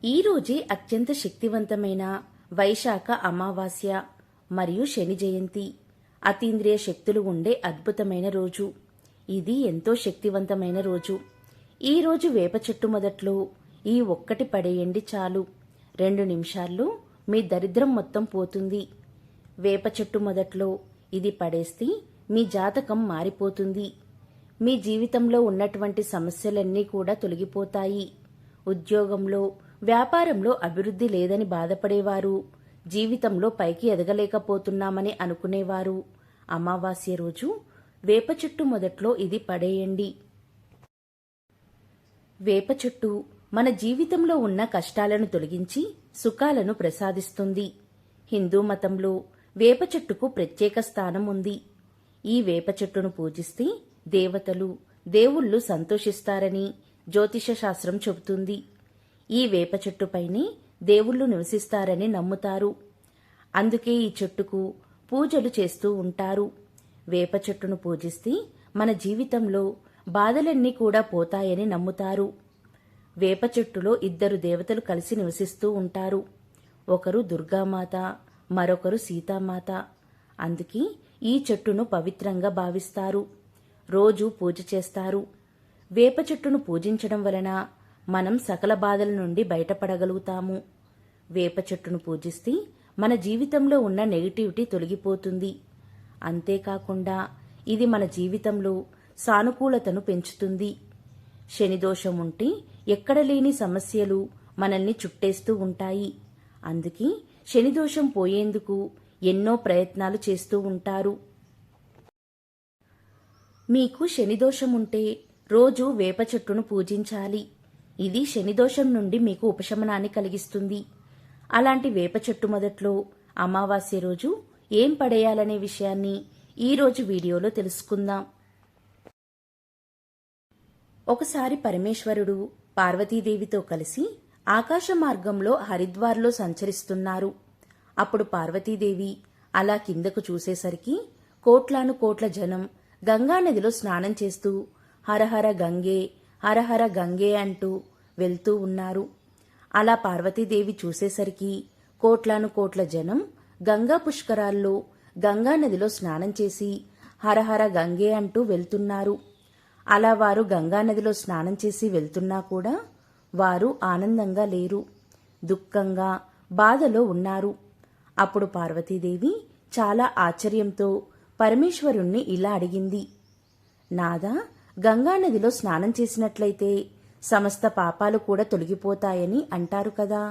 ఈరోజే అత్యంత శక్తివంతమైన వైశాఖ అమావాస్య మరియు శని జయంతి. అతీంద్రియ శక్తులు ఉండే అద్భుతమైన రోజు. ఇది ఎంతో శక్తివంతమైన రోజు. ఈ రోజు వేప చెట్టు మొదట్లో ఈ ఒక్కటి పడేయండి చాలు. 2 నిమిషాల్లో మీ దరిద్రం మొత్తం పోతుంది. వేప చెట్టు మొదట్లో ఇది పడేస్తే మీ జాతకం మారిపోతుంది. మీ జీవితంలో ఉన్నటువంటి సమస్యలన్నీ కూడా తొలగిపోతాయి. ఉద్యోగంలో, వ్యాపారంలో అభివృద్ధి లేదని బాధపడేవారు, జీవితంలో పైకి ఎదగలేకపోతున్నామని అనుకునేవారు అమావాస్య రోజు వేప చెట్టు మొదట్లో ఇది పడేయండి. వేప చెట్టు మన జీవితంలో ఉన్న కష్టాలను తొలగించి సుఖాలను ప్రసాదిస్తుంది. హిందూ మతంలో వేప చెట్టుకు ప్రత్యేక స్థానం ఉంది. ఈ వేప చెట్టును పూజిస్తే దేవతలు, దేవుళ్ళు సంతోషిస్తారని జ్యోతిష శాస్త్రం చెబుతుంది. ఈ వేప చెట్టుపైనే దేవుళ్ళు నివసిస్తారని నమ్ముతారు. అందుకే ఈ చెట్టుకు పూజలు చేస్తూ ఉంటారు. వేప చెట్టును పూజిస్తే మన జీవితంలో బాధలన్నీ కూడా పోతాయని నమ్ముతారు. వేప చెట్టులో 2 దేవతలు కలిసి నివసిస్తూ ఉంటారు. ఒకరు దుర్గామాత, మరొకరు సీతామాత. అందుకే ఈ చెట్టును పవిత్రంగా భావిస్తారు. రోజు పూజ చేస్తారు. వేప చెట్టును పూజించడం వలన మనం సకల బాధల నుండి బయటపడగలుగుతాము. వేప చెట్టును పూజిస్తే మన జీవితంలో ఉన్న నెగిటివిటీ తొలగిపోతుంది. అంతేకాకుండా ఇది మన జీవితంలో సానుకూలతను పెంచుతుంది. శనిదోషం ఉంటే ఎక్కడ లేని సమస్యలు మనల్ని చుట్టేస్తూ ఉంటాయి. అందుకే శనిదోషం పోయేందుకు ఎన్నో ప్రయత్నాలు చేస్తూ ఉంటారు. మీకు శనిదోషం ఉంటే రోజు వేప చెట్టును పూజించాలి. ఇది శనిదోషం నుండి మీకు ఉపశమనాన్ని కలిగిస్తుంది. అలాంటి వేప చెట్టు మొదట్లో అమావాస్య రోజు ఏం పడేయాలనే విషయాన్ని ఈరోజు వీడియోలో తెలుసుకుందాం. ఒకసారి పరమేశ్వరుడు పార్వతీదేవితో కలిసి ఆకాశ మార్గంలో హరిద్వార్లో సంచరిస్తున్నారు. అప్పుడు పార్వతీదేవి అలా కిందకు చూసేసరికి కోట్లాను కోట్ల జనం గంగానదిలో స్నానం చేస్తూ హరహర గంగే, హరహర గంగే అంటూ వెళ్తూ ఉన్నారు. అలా పార్వతీదేవి చూసేసరికి కోట్లాను కోట్ల జనం గంగా పుష్కరాల్లో గంగానదిలో స్నానం చేసి హరహర గంగే అంటూ వెళ్తున్నారు. అలా వారు గంగానదిలో స్నానం చేసి వెళ్తున్నా కూడా వారు ఆనందంగా లేరు, దుఃఖంగా, బాధలో ఉన్నారు. అప్పుడు పార్వతీదేవి చాలా ఆశ్చర్యంతో పరమేశ్వరుణ్ణి ఇలా అడిగింది. నాదా, గంగానదిలో స్నానం చేసినట్లయితే సమస్త పాపాలు కూడా తొలగిపోతాయని అంటారు కదా,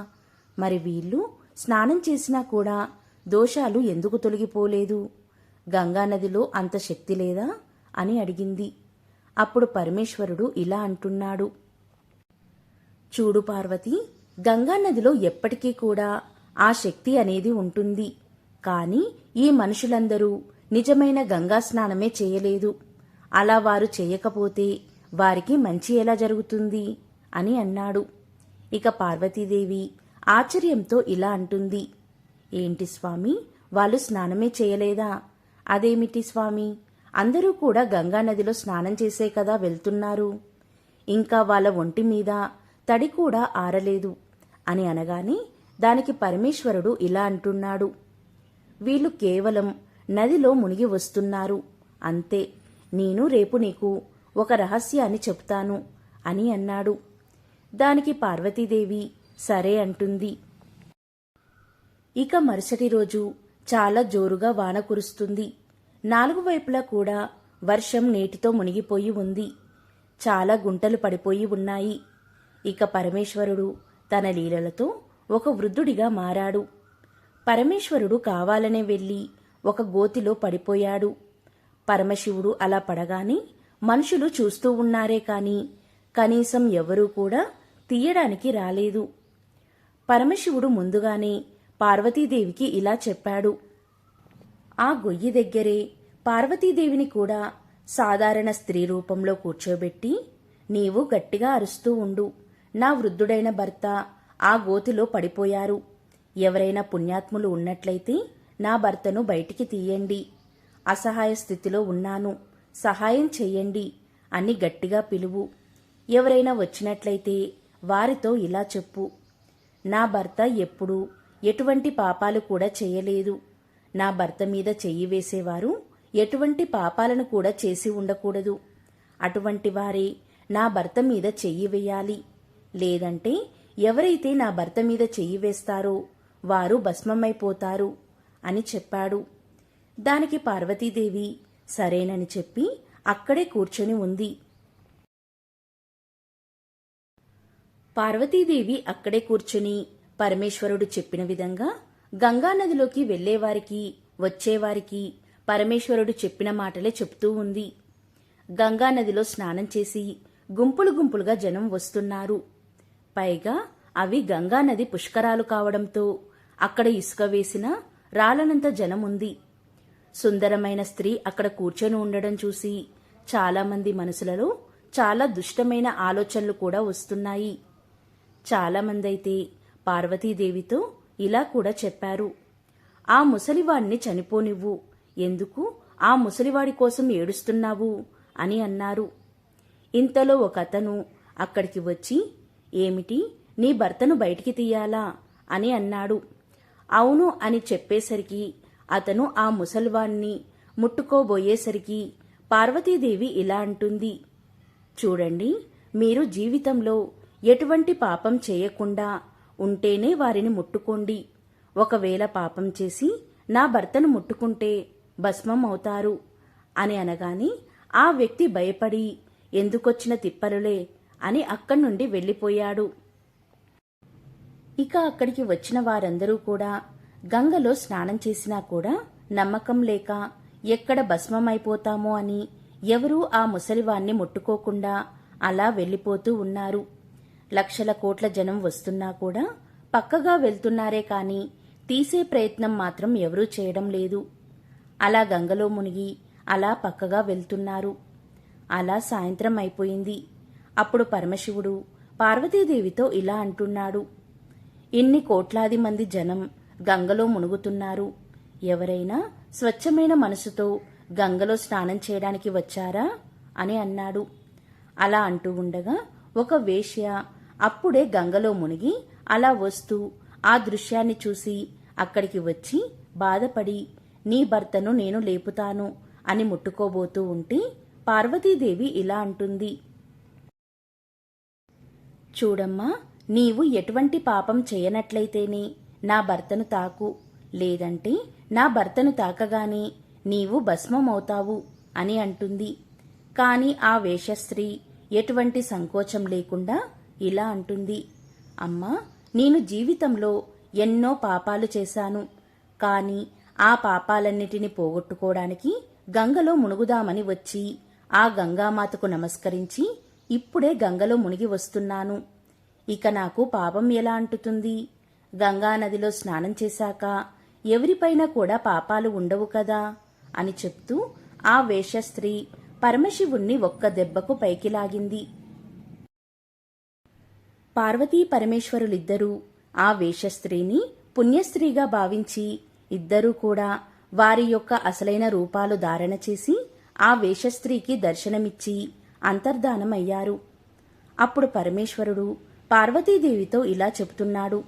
మరి వీళ్ళు స్నానం చేసినా కూడా దోషాలు ఎందుకు తొలగిపోలేదు? గంగానదిలో అంత శక్తి లేదా అని అడిగింది. అప్పుడు పరమేశ్వరుడు ఇలా అంటున్నాడు. చూడు పార్వతి, గంగానదిలో ఎప్పటికీ కూడా ఆ శక్తి అనేది ఉంటుంది. కాని ఈ మనుషులందరూ నిజమైన గంగా స్నానమే చేయలేదు. అలా వారు చేయకపోతే వారికి మంచి ఎలా జరుగుతుంది అని అన్నాడు. ఇక పార్వతీదేవి ఆశ్చర్యంతో ఇలా అంటుంది. ఏంటి స్వామి, వాళ్ళు స్నానమే చేయలేదా? అదేమిటి స్వామి, అందరూ కూడా గంగానదిలో స్నానం చేసే కదా వెళ్తున్నారు. ఇంకా వాళ్ళ ఒంటి మీద తడి కూడా ఆరలేదు అని అనగానే దానికి పరమేశ్వరుడు ఇలా అంటున్నాడు. వీళ్ళు కేవలం నదిలో మునిగి వస్తున్నారు అంతే. నేను రేపు నీకు ఒక రహస్యాన్ని చెప్తాను అని అన్నాడు. దానికి పార్వతీదేవి సరే అంటుంది. ఇక మరుసటి రోజు చాలా జోరుగా వాన కురుస్తుంది. 4 వైపులా కూడా వర్షం నీటితో మునిగిపోయి ఉంది. చాలా గుంటలు పడిపోయి ఉన్నాయి. ఇక పరమేశ్వరుడు తన లీలలతో ఒక వృద్ధుడిగా మారాడు. పరమేశ్వరుడు కావాలనే వెళ్లి ఒక గోతిలో పడిపోయాడు. పరమశివుడు అలా పడగానే మనుషులు చూస్తూ ఉన్నారే కాని కనీసం ఎవరూ కూడా తీయడానికి రాలేదు. పరమశివుడు ముందుగానే పార్వతీదేవికి ఇలా చెప్పాడు. ఆ గొయ్యి దగ్గరే పార్వతీదేవిని కూడా సాధారణ స్త్రీ రూపంలో కూర్చోబెట్టి నీవు గట్టిగా అరుస్తూ ఉండు. నా వృద్ధుడైన భర్త ఆ గోతిలో పడిపోయారు. ఎవరైనా పుణ్యాత్ములు ఉన్నట్లయితే నా భర్తను బయటికి తీయండి. అసహాయ స్థితిలో ఉన్నాను, సహాయం చెయ్యండి అని గట్టిగా పిలువు. ఎవరైనా వచ్చినట్లయితే వారితో ఇలా చెప్పు. నా భర్త ఎప్పుడూ ఎటువంటి పాపాలు కూడా చేయలేదు. నా భర్త మీద చెయ్యి వేసేవారు ఎటువంటి పాపాలను కూడా చేసి ఉండకూడదు. అటువంటి వారే నా భర్త మీద చెయ్యి వేయాలి. లేదంటే ఎవరైతే నా భర్త మీద చెయ్యి వేస్తారో వారు భస్మమైపోతారు అని చెప్పాడు. దానికి పార్వతీదేవి సరేనని చెప్పి అక్కడే కూర్చొని ఉంది. పార్వతీదేవి అక్కడే కూర్చుని పరమేశ్వరుడు చెప్పిన విధంగా గంగానదిలోకి వెళ్లేవారికి వచ్చేవారికి పరమేశ్వరుడు చెప్పిన మాటలే చెప్తూ ఉంది. గంగానదిలో స్నానం చేసి గుంపులు గుంపులుగా జనం వస్తున్నారు. పైగా అవి గంగానది పుష్కరాలు కావడంతో అక్కడ ఇసుక వేసిన రాలనంత జనముంది. సుందరమైన స్త్రీ అక్కడ కూర్చొని ఉండడం చూసి చాలామంది మనసులలో చాలా దుష్టమైన ఆలోచనలు కూడా వస్తున్నాయి. చాలామందైతే పార్వతీదేవితో ఇలా కూడా చెప్పారు, ఆ ముసలివాణ్ణి చనిపోనివ్వు, ఎందుకు ఆ ముసలివాడి కోసం ఏడుస్తున్నావు అని అన్నారు. ఇంతలో ఒక అతను అక్కడికి వచ్చి, ఏమిటి, నీ భర్తను బయటికి తీయాలా అని అన్నాడు. అవును అని చెప్పేసరికి అతను ఆ ముసలివాణ్ణి ముట్టుకోబోయేసరికి పార్వతీదేవి ఇలా అంటుంది, చూడండి, మీరు జీవితంలో ఎటువంటి పాపం చేయకుండా ఉంటేనే వారిని ముట్టుకోండి. ఒకవేళ పాపం చేసి నా భర్తను ముట్టుకుంటే భస్మం అవుతారు అని అనగానే ఆ వ్యక్తి భయపడి ఎందుకొచ్చిన తిప్పలులే అని అక్కడి నుండి వెళ్ళిపోయాడు. ఇక అక్కడికి వచ్చిన వారందరూ కూడా గంగలో స్నానం చేసినా కూడా నమ్మకం లేక ఎక్కడ భస్మమైపోతామో అని ఎవరూ ఆ ముసలివాణ్ణి ముట్టుకోకుండా అలా వెళ్ళిపోతూ ఉన్నారు. లక్షల కోట్ల జనం వస్తున్నా కూడా పక్కగా వెళ్తున్నారే కాని తీసే ప్రయత్నం మాత్రం ఎవరూ చేయడం లేదు. అలా గంగలో మునిగి అలా పక్కగా వెళ్తున్నారు. అలా సాయంత్రం అయిపోయింది. అప్పుడు పరమశివుడు పార్వతీదేవితో ఇలా అంటున్నాడు, ఇన్ని కోట్లాది మంది జనం గంగలో మునుగుతున్నారు. ఎవరైనా స్వచ్ఛమైన మనసుతో గంగలో స్నానం చేయడానికి వచ్చారా అని అన్నాడు. అలా అంటూ ఉండగా ఒక వేశ్య అప్పుడే గంగలో మునిగి అలా వస్తూ ఆ దృశ్యాన్ని చూసి అక్కడికి వచ్చి బాధపడి, నీ భర్తను నేను లేపుతాను అని ముట్టుకోబోతూ ఉంటే పార్వతీదేవి ఇలా అంటుంది, చూడమ్మా, నీవు ఎటువంటి పాపం చేయనట్లయితేనే నా భర్తను తాకు, లేదంటే నా భర్తను తాకగానే నీవు భస్మమవుతావు అని అంటుంది. కాని ఆ వేషస్త్రీ ఎటువంటి సంకోచం లేకుండా ఇలా అంటుంది, అమ్మా, నేను జీవితంలో ఎన్నో పాపాలు చేశాను. కాని ఆ పాపాలన్నిటినీ పోగొట్టుకోవడానికి గంగలో మునుగుదామని వచ్చి ఆ గంగామాతకు నమస్కరించి ఇప్పుడే గంగలో మునిగి వస్తున్నాను. ఇక నాకు పాపం ఎలా అంటుతుంది? గంగానదిలో స్నానం చేశాక ఎవరిపైన కూడా పాపాలు ఉండవు కదా అని చెప్తూ ఆ వేషస్త్రీ పరమశివుణ్ణి ఒక్క దెబ్బకు పైకి లాగింది. పార్వతీ పరమేశ్వరులిద్దరూ ఆ వేషస్త్రీని పుణ్యస్త్రీగా భావించి ఇద్దరూ కూడా వారి యొక్క అసలైన రూపాలు ధారణ చేసి ఆ వేషస్త్రీకి దర్శనమిచ్చి అంతర్ధానమయ్యారు. అప్పుడు పరమేశ్వరుడు పార్వతీదేవితో ఇలా చెబుతున్నాడు,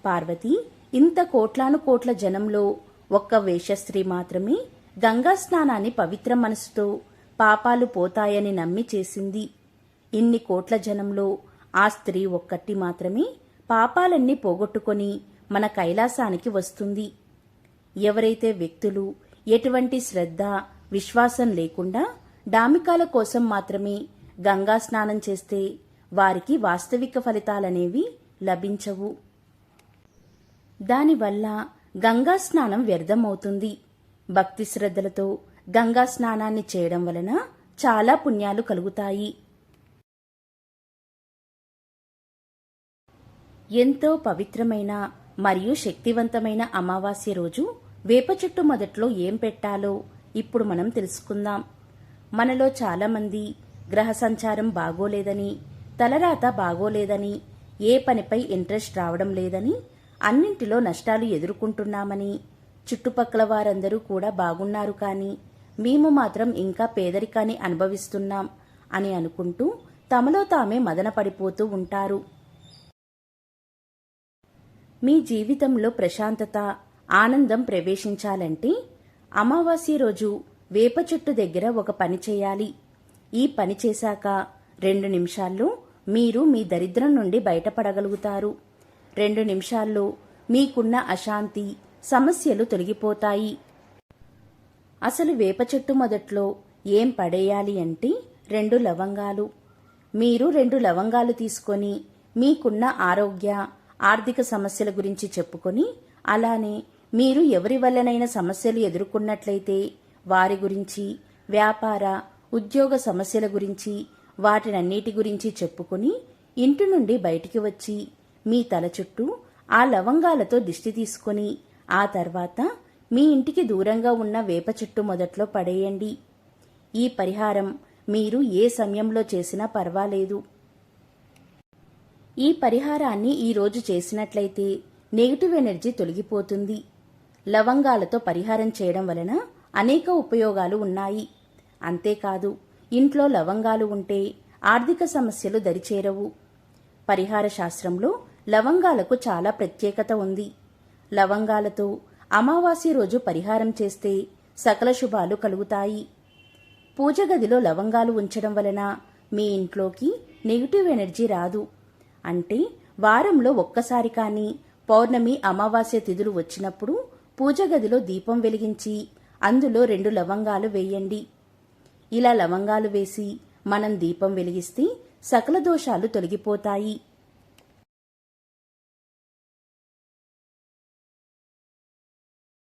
పార్వతీ, ఇంత కోట్లాను కోట్ల జనంలో ఒక్క వేషస్త్రీ మాత్రమే గంగా స్నానాన్ని పవిత్ర మనసుతో పాపాలు పోతాయని నమ్మి చేసింది. ఇన్ని కోట్ల జనంలో ఆ స్త్రీ ఒక్కటి మాత్రమే పాపాలన్నీ పోగొట్టుకొని మన కైలాసానికి వస్తుంది. ఎవరైతే వ్యక్తులు ఎటువంటి శ్రద్ధ విశ్వాసం లేకుండా డామికాల కోసం మాత్రమే గంగా స్నానం చేస్తే వారికి వాస్తవిక ఫలితాలనేవి లభించవు. దానివల్ల గంగా స్నానం వ్యర్థమవుతుంది. భక్తి శ్రద్ధలతో గంగా స్నానాన్ని చేయడం వలన చాలా పుణ్యాలు కలుగుతాయి. ఎంతో పవిత్రమైన మరియు శక్తివంతమైన అమావాస్య రోజు వేప చెట్టు మొదట్లో ఏం పెట్టాలో ఇప్పుడు మనం తెలుసుకుందాం. మనలో చాలామంది గ్రహ సంచారం బాగోలేదని, తలరాత బాగోలేదని, ఏ పనిపై ఇంట్రెస్ట్ రావడం లేదని, అన్నింటిలో నష్టాలు ఎదుర్కొంటున్నామని, చుట్టుపక్కల వారందరూ కూడా బాగున్నారు కానీ మేము మాత్రం ఇంకా పేదరికాన్ని అనుభవిస్తున్నాం అని అనుకుంటూ తమలో తామే మదన పడిపోతూ ఉంటారు. మీ జీవితంలో ప్రశాంతత, ఆనందం ప్రవేశించాలంటే అమావాస్య రోజు వేప చెట్టు దగ్గర ఒక పని చేయాలి. ఈ పని చేశాక 2 నిమిషాల్లో మీరు మీ దరిద్రం నుండి బయటపడగలుగుతారు. 2 నిమిషాల్లో మీకున్న అశాంతి, సమస్యలు తొలగిపోతాయి. అసలు వేప చెట్టు మొదట్లో ఏం పడేయాలి అంటే 2 లవంగాలు. మీరు 2 లవంగాలు తీసుకొని మీకున్న ఆరోగ్య, ఆర్థిక సమస్యల గురించి చెప్పుకొని, అలానే మీరు ఎవరి వల్లనైనా సమస్యలు ఎదుర్కొన్నట్లయితే వారి గురించి, వ్యాపార, ఉద్యోగ సమస్యల గురించి, వాటినన్నిటి గురించి చెప్పుకొని ఇంటి నుండి బయటికి వచ్చి మీ తల చుట్టూ ఆ లవంగాలతో దిష్టి తీసుకొని ఆ తర్వాత మీ ఇంటికి దూరంగా ఉన్న వేప చెట్టు మొదట్లో పడేయండి. ఈ పరిహారం మీరు ఏ సమయంలో చేసినా పర్వాలేదు. ఈ పరిహారాన్ని ఈరోజు చేసినట్లయితే నెగిటివ్ ఎనర్జీ తొలగిపోతుంది. లవంగాలతో పరిహారం చేయడం వలన అనేక ఉపయోగాలు ఉన్నాయి. అంతేకాదు, ఇంట్లో లవంగాలు ఉంటే ఆర్థిక సమస్యలు దరిచేరవు. పరిహార శాస్త్రంలో లవంగాలకు చాలా ప్రత్యేకత ఉంది. లవంగాలతో అమావాస్య రోజు పరిహారం చేస్తే సకల శుభాలు కలుగుతాయి. పూజ గదిలో లవంగాలు ఉంచడం వలన మీ ఇంట్లోకి నెగిటివ్ ఎనర్జీ రాదు. అంటే వారంలో ఒక్కసారి కానీ పౌర్ణమి, అమావాస్య తిథులు వచ్చినప్పుడు పూజ గదిలో దీపం వెలిగించి అందులో 2 లవంగాలు వేయండి. ఇలా లవంగాలు వేసి మనం దీపం వెలిగిస్తే సకల దోషాలు తొలగిపోతాయి.